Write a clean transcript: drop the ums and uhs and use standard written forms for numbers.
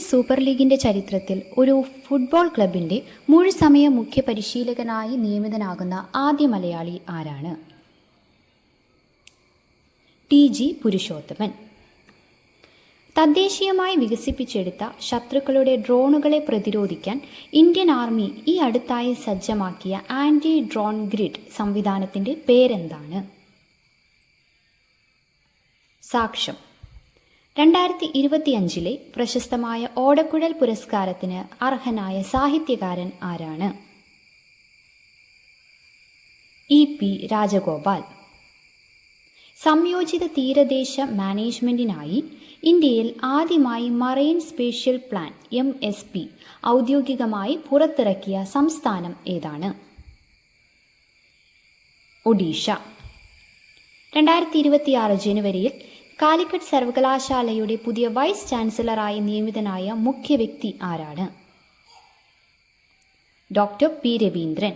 Super ലീഗിൻ്റെ ചരിത്രത്തിൽ ഒരു ഫുട്ബോൾ ക്ലബിൻ്റെ മുഴുസമയ മുഖ്യ പരിശീലകനായി നിയമിതനാകുന്ന ആദ്യ മലയാളി ആരാണ്? TG പുരുഷോത്തമൻ. തദ്ദേശീയമായി വികസിപ്പിച്ചെടുത്ത ശത്രുക്കളുടെ ഡ്രോണുകളെ പ്രതിരോധിക്കാൻ ഇന്ത്യൻ ആർമി ഈ അടുത്തായി സജ്ജമാക്കിയ ആൻറ്റി ഡ്രോൺ ഗ്രിഡ് സംവിധാനത്തിൻ്റെ പേരെന്താണ്? സാക്ഷം. 2025 പ്രശസ്തമായ ഓടക്കുഴൽ പുരസ്കാരത്തിന് അർഹനായ സാഹിത്യകാരൻ ആരാണ്? EP രാജഗോപാൽ. സംയോജിത തീരദേശ മാനേജ്മെൻറ്റിനായി ഇന്ത്യയിൽ ആദ്യമായി മറൈൻ സ്പേഷ്യൽ പ്ലാൻ MSP ഔദ്യോഗികമായി പുറത്തിറക്കിയ സംസ്ഥാനം ഏതാണ്? ഒഡീഷ. 2026 ജനുവരിയിൽ കാലിക്കറ്റ് സർവകലാശാലയുടെ പുതിയ വൈസ് ചാൻസലറായി നിയമിതനായ മുഖ്യ വ്യക്തി ആരാണ്? Doctor P. രവീന്ദ്രൻ.